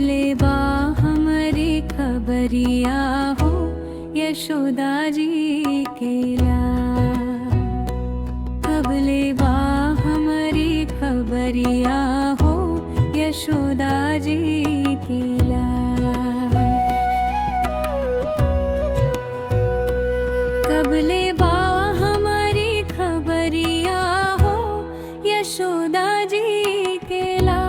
ले बा हमारी खबरिया हो यशोदा जी के लाल। कब ले बा हमारी खबरिया हो यशोदा जी के लाल। कब ले बा हमारी खबरिया हो यशोदा जी के लाल।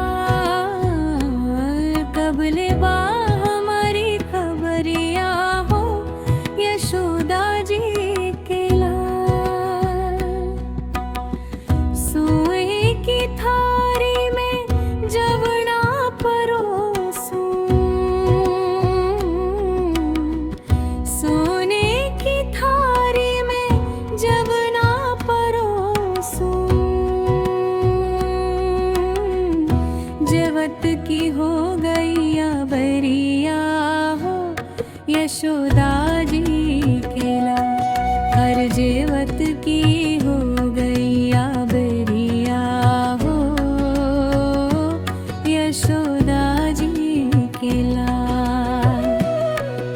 कब ले बा हमारी खबरिया हो यशोदा जी के लाल। सोए की थारी में जवना परोसूं, सोने की थारी में जवना परोसूं। जेवत की हो गई बरिया हो यशोदा जी के लाल। हर जेवत की हो गई बरिया हो यशोदा जी के लाल।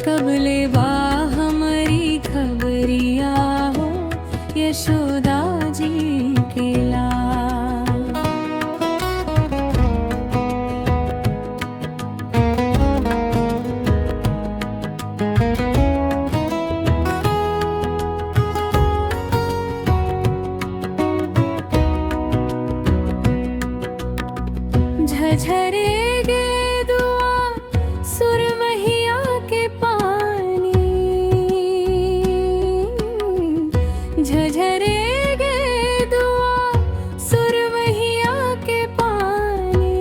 कब ले बा हमारी खबरिया हो यशोदा जी के लाल। झरेगे दुआ सुरमहिया के पानी। झरेगे दुआ सुरमहिया के पानी।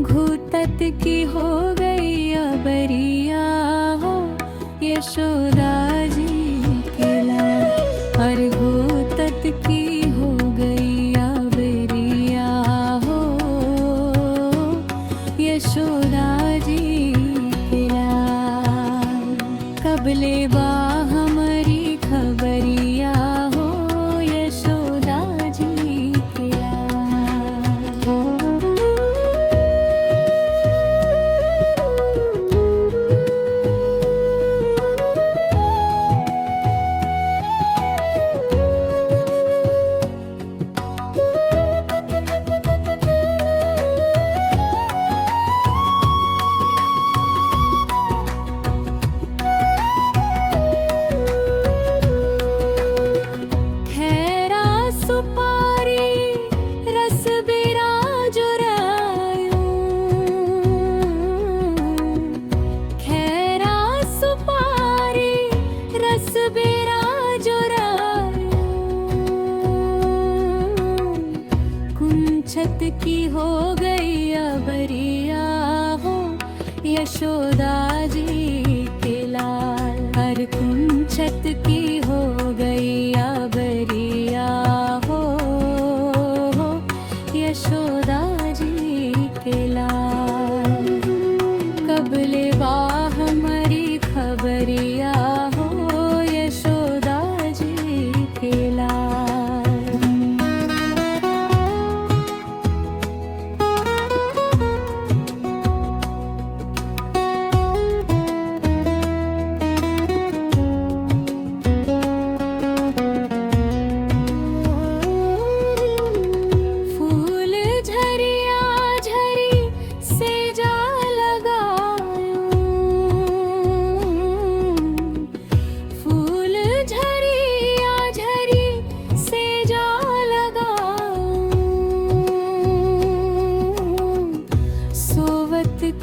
घूतत की हो गई बरिया हो यशोदा जी के लाल। और घूतत की हो गई यशोदा जी के लाल। कब ले बा हमारी खबरिया हो यशोदा जी के छत की हो गई बरिया हो यशोदा जी के लाल। हर कुंछत की हो गई बरिया हो यशोदा जी के लाल। कब ले बा हमारी खबरिया हो यशोदा जी के लाल।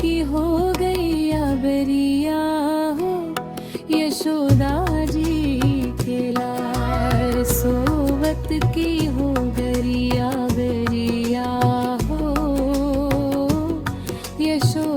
की हो गई बरिया हो यशोदा जी के लाल। सोवत की हो गई बरिया हो यशोदा